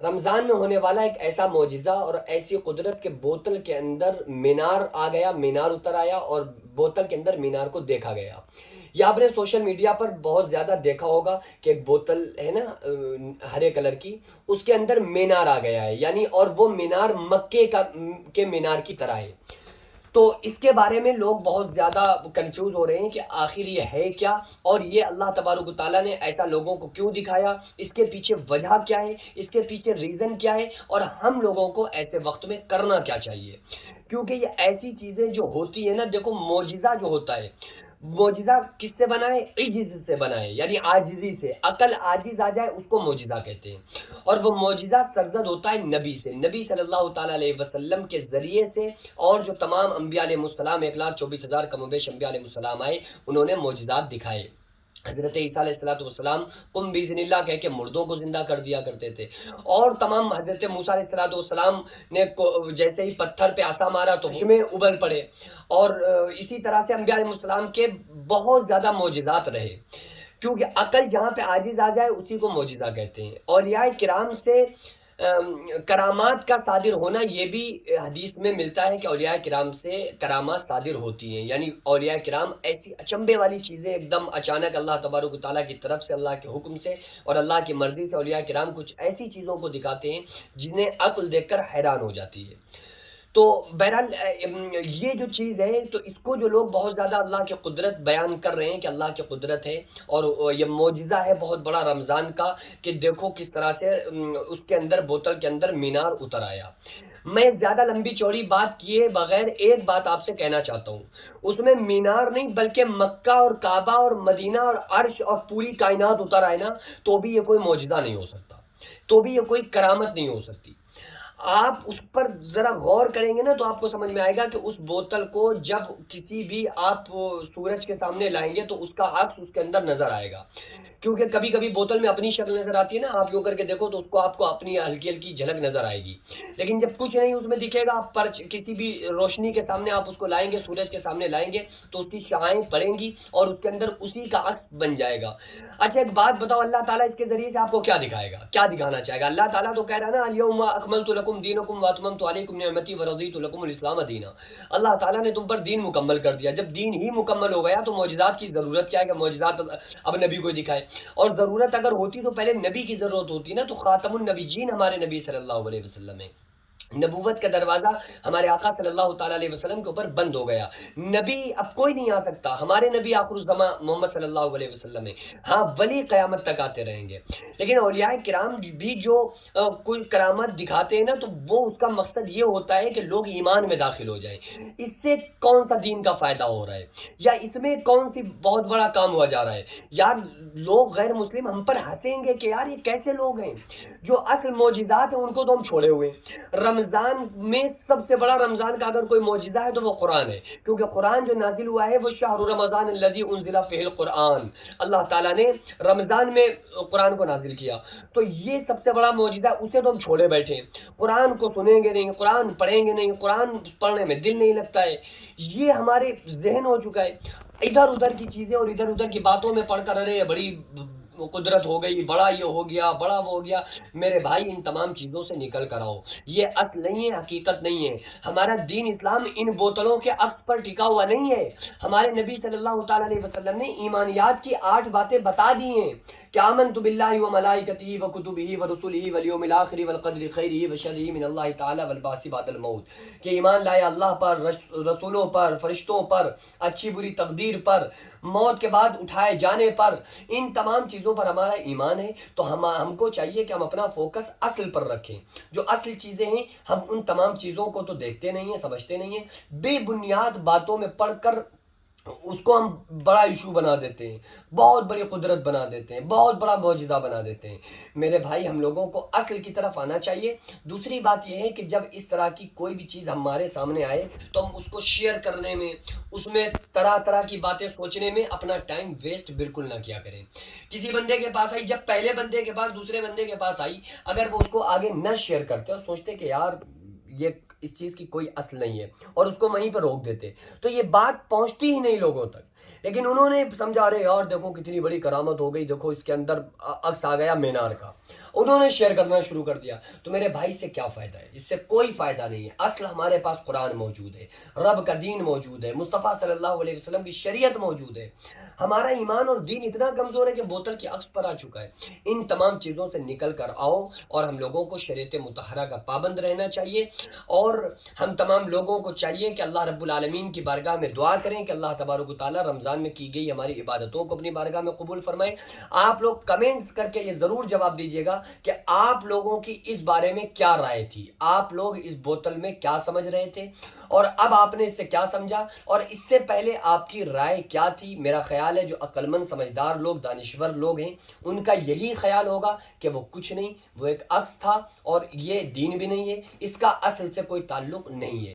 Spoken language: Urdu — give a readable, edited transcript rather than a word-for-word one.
رمضان میں ہونے والا ایک ایسا معجزہ اور ایسی قدرت کے بوتل کے اندر مینار آ گیا، مینار اتر آیا اور بوتل کے اندر مینار کو دیکھا گیا۔ یہ آپ نے سوشل میڈیا پر بہت زیادہ دیکھا ہوگا کہ ایک بوتل ہے نا، ہرے کلر کی، اس کے اندر مینار آ گیا ہے، یعنی اور وہ مینار مکے کا کے مینار کی طرح ہے۔ تو اس کے بارے میں لوگ بہت زیادہ کنفیوز ہو رہے ہیں کہ آخر یہ ہے کیا، اور یہ اللہ تبارک و تعالیٰ نے ایسا لوگوں کو کیوں دکھایا، اس کے پیچھے وجہ کیا ہے، اس کے پیچھے ریزن کیا ہے، اور ہم لوگوں کو ایسے وقت میں کرنا کیا چاہیے۔ کیونکہ یہ ایسی چیزیں جو ہوتی ہیں نا، دیکھو معجزہ جو ہوتا ہے، معجزہ کس سے بنا ہے؟ عجز سے بنا ہے، یعنی عاجزی سے، عقل عاجز آ جائے اس کو معجزہ کہتے ہیں۔ اور وہ معجزہ سرزد ہوتا ہے نبی سے، نبی صلی اللہ تعالیٰ علیہ وسلم کے ذریعے سے، اور جو تمام انبیاء علیہ السلام 1,24,000 کم و بیش انبیاء علیہ السلام آئے، انہوں نے معجزات دکھائے۔ حضرت عیسیٰ علیہ السلام قم بِإِذْنِ اللہ کہہ کے مردوں کو زندہ کر دیا کرتے تھے، اور تمام حضرت موسیٰ علیہ السلام نے جیسے ہی پتھر پہ عصا مارا تو چشمے ابل پڑے، اور اسی طرح سے انبیاء علیہ السلام کے بہت زیادہ معجزات رہے۔ کیونکہ عقل جہاں پہ عاجز آ جائے اسی کو معجزہ کہتے ہیں۔ اولیاء کرام سے کرامات کا صادر ہونا، یہ بھی حدیث میں ملتا ہے کہ اولیاء کرام سے کرامات صادر ہوتی ہیں، یعنی اولیاء کرام ایسی اچنبے والی چیزیں ایک دم اچانک اللہ تبارک و تعالیٰ کی طرف سے، اللہ کے حکم سے اور اللہ کی مرضی سے اولیاء کرام کچھ ایسی چیزوں کو دکھاتے ہیں جنہیں عقل دیکھ کر حیران ہو جاتی ہے۔ تو بہرحال یہ جو چیز ہے، تو اس کو جو لوگ بہت زیادہ اللہ کی قدرت بیان کر رہے ہیں کہ اللہ کی قدرت ہے، اور یہ معجزہ ہے بہت بڑا رمضان کا، کہ دیکھو کس طرح سے اس کے اندر بوتل کے اندر مینار اتر آیا۔ میں زیادہ لمبی چوڑی بات کیے بغیر ایک بات آپ سے کہنا چاہتا ہوں، اس میں مینار نہیں بلکہ مکہ اور کعبہ اور مدینہ اور عرش اور پوری کائنات اتر آئے نا، تو بھی یہ کوئی معجزہ نہیں ہو سکتا، تو بھی یہ کوئی کرامت نہیں ہو سکتی۔ آپ اس پر ذرا غور کریں گے نا تو آپ کو سمجھ میں آئے گا کہ اس بوتل کو جب کسی بھی آپ سورج کے سامنے لائیں گے تو اس کا عکس اس کے اندر نظر آئے گا، کیونکہ کبھی کبھی بوتل میں اپنی شکل نظر آتی ہے نا، آپ یوں کر کے دیکھو تو اس کو آپ کو اپنی ہلکی ہلکی جھلک نظر آئے گی، لیکن جب کچھ نہیں اس میں دکھے گا، آپ پر کسی بھی روشنی کے سامنے آپ اس کو لائیں گے، سورج کے سامنے لائیں گے تو اس کی شعاعیں پڑیں گی اور اس کے اندر اسی کا عکس بن جائے گا۔ اچھا ایک بات بتاؤ، اللہ تعالیٰ اس کے ذریعے سے آپ کو کیا دکھائے گا، کیا دکھانا چاہے گا؟ اللہ تعالیٰ تو کہہ رہا ہے نا، الیوم اکملت لکم دینکم واتممت علیکم نعمتی ورضیت لکم الاسلام دینا۔ اللہ تعالیٰ نے تم پر دین مکمل کر دیا۔ جب دین ہی مکمل ہو گیا تو معجزات کی ضرورت کیا ہے کہ معجزات اب نبی کو دکھائے؟ اور ضرورت اگر ہوتی تو پہلے نبی کی ضرورت ہوتی نا، تو خاتم النبیین ہمارے نبی صلی اللہ علیہ وسلم ہے۔ نبوت کا دروازہ ہمارے آقا صلی اللہ تعالیٰ علیہ وسلم کے اوپر بند ہو گیا، نبی اب کوئی نہیں آ سکتا، ہمارے نبی آخر الزماں محمد صلی اللہ علیہ وسلم ہے۔ ہاں ولی قیامت تک آتے رہیں گے، لیکن اولیاء کرام بھی جو کوئی کرامت دکھاتے ہیں نا، تو وہ اس کا مقصد یہ ہوتا ہے کہ لوگ ایمان میں داخل ہو جائیں۔ اس سے کون سا دین کا فائدہ ہو رہا ہے، یا اس میں کون سی بہت بڑا کام ہوا جا رہا ہے؟ یار لوگ غیر مسلم ہم پر ہنسیں گے کہ یار یہ کیسے لوگ ہیں، جو اصل معجزات ہیں ان کو تو ہم چھوڑے ہوئے ہیں۔ رمضان میں سب سے بڑا رمضان کا اگر کوئی معجزہ ہے تو وہ قرآن ہے، کیونکہ قرآن جو نازل ہوا ہے وہ شہر رمضان الذی انزل فیہ القرآن، اللہ تعالیٰ نے رمضان میں قرآن کو نازل کیا، تو یہ سب سے بڑا معجزہ، اسے تو ہم چھوڑے بیٹھے ہیں، قرآن کو سنیں گے نہیں، قرآن پڑھیں گے نہیں، قرآن پڑھنے میں دل نہیں لگتا ہے، یہ ہمارے ذہن ہو چکا ہے۔ ادھر ادھر کی چیزیں اور ادھر ادھر کی باتوں میں پڑھ کر ارے بڑی قدرت ہو گئی، بڑا یہ ہو گیا، بڑا وہ ہو گیا، میرے بھائی ان تمام چیزوں سے نکل کر آؤ، یہ اصل نہیں ہے، حقیقت نہیں ہے۔ ہمارا دین اسلام ان بوتلوں کے عکس پر ٹکا ہوا نہیں ہے۔ ہمارے نبی صلی اللہ تعالیٰ علیہ وسلم نے ایمانیات کی 8 باتیں بتا دی ہیں کہ آمنت باللہ وملائکتہ وکتبہ ورسلہ والیوم الآخر والقدر خیرہ وشرہ من اللہ تعالی والبعث بعد الموت، کہ ایمان لایا اللہ پر، رسولوں پر، فرشتوں پر، اچھی بری تقدیر پر، موت کے بعد اٹھائے جانے پر، ان تمام چیزوں پر ہمارا ایمان ہے۔ تو ہم کو چاہیے کہ ہم اپنا فوکس اصل پر رکھیں، جو اصل چیزیں ہیں ہم ان تمام چیزوں کو تو دیکھتے نہیں ہیں، سمجھتے نہیں ہیں، بے بنیاد باتوں میں پڑھ کر اس کو ہم بڑا ایشو بنا دیتے ہیں، بہت بڑی قدرت بنا دیتے ہیں، بہت بڑا معجزہ بنا دیتے ہیں۔ میرے بھائی ہم لوگوں کو اصل کی طرف آنا چاہیے۔ دوسری بات یہ ہے کہ جب اس طرح کی کوئی بھی چیز ہمارے سامنے آئے تو ہم اس کو شیئر کرنے میں، اس میں طرح طرح کی باتیں سوچنے میں اپنا ٹائم ویسٹ بالکل نہ کیا کریں۔ کسی بندے کے پاس آئی، جب پہلے بندے کے پاس دوسرے بندے کے پاس آئی، اگر وہ اس کو آگے نہ شیئر کرتے اور سوچتے کہ یار یہ اس چیز کی کوئی اصل نہیں ہے اور اس کو وہیں پر روک دیتے، تو یہ بات پہنچتی ہی نہیں لوگوں تک۔ لیکن انہوں نے سمجھا رہے یار دیکھو کتنی بڑی کرامت ہو گئی، دیکھو اس کے اندر عکس آ گیا مینار کا، انہوں نے شیئر کرنا شروع کر دیا، تو میرے بھائی سے کیا فائدہ ہے؟ اس سے کوئی فائدہ نہیں ہے۔ اصل ہمارے پاس قرآن موجود ہے، رب کا دین موجود ہے، مصطفیٰ صلی اللہ علیہ وسلم کی شریعت موجود ہے۔ ہمارا ایمان اور دین اتنا کمزور ہے کہ بوتل کی عکس پر آ چکا ہے۔ ان تمام چیزوں سے نکل کر آؤ، اور ہم لوگوں کو شریعت مطہرہ کا پابند رہنا چاہیے، اور ہم تمام لوگوں کو چاہیے کہ اللہ رب العالمین کی بارگاہ میں دعا کریں کہ اللہ تبارک و تعالیٰ رمضان میں کی گئی ہماری عبادتوں کو اپنی بارگاہ میں قبول فرمائے۔ آپ لوگ کمنٹس کر کے یہ ضرور جواب دیجیے گا کہ آپ لوگوں کی اس بارے میں کیا رائے تھی، آپ لوگ اس بوتل میں کیا سمجھ رہے تھے، اور اب آپ نے اس سے کیا سمجھا، اور اس سے پہلے آپ کی رائے کیا تھی۔ میرا خیال ہے جو عقل مند سمجھدار لوگ، دانشور لوگ ہیں، ان کا یہی خیال ہوگا کہ وہ کچھ نہیں، وہ ایک عکس تھا، اور یہ دین بھی نہیں ہے، اس کا اصل سے کوئی تعلق نہیں ہے۔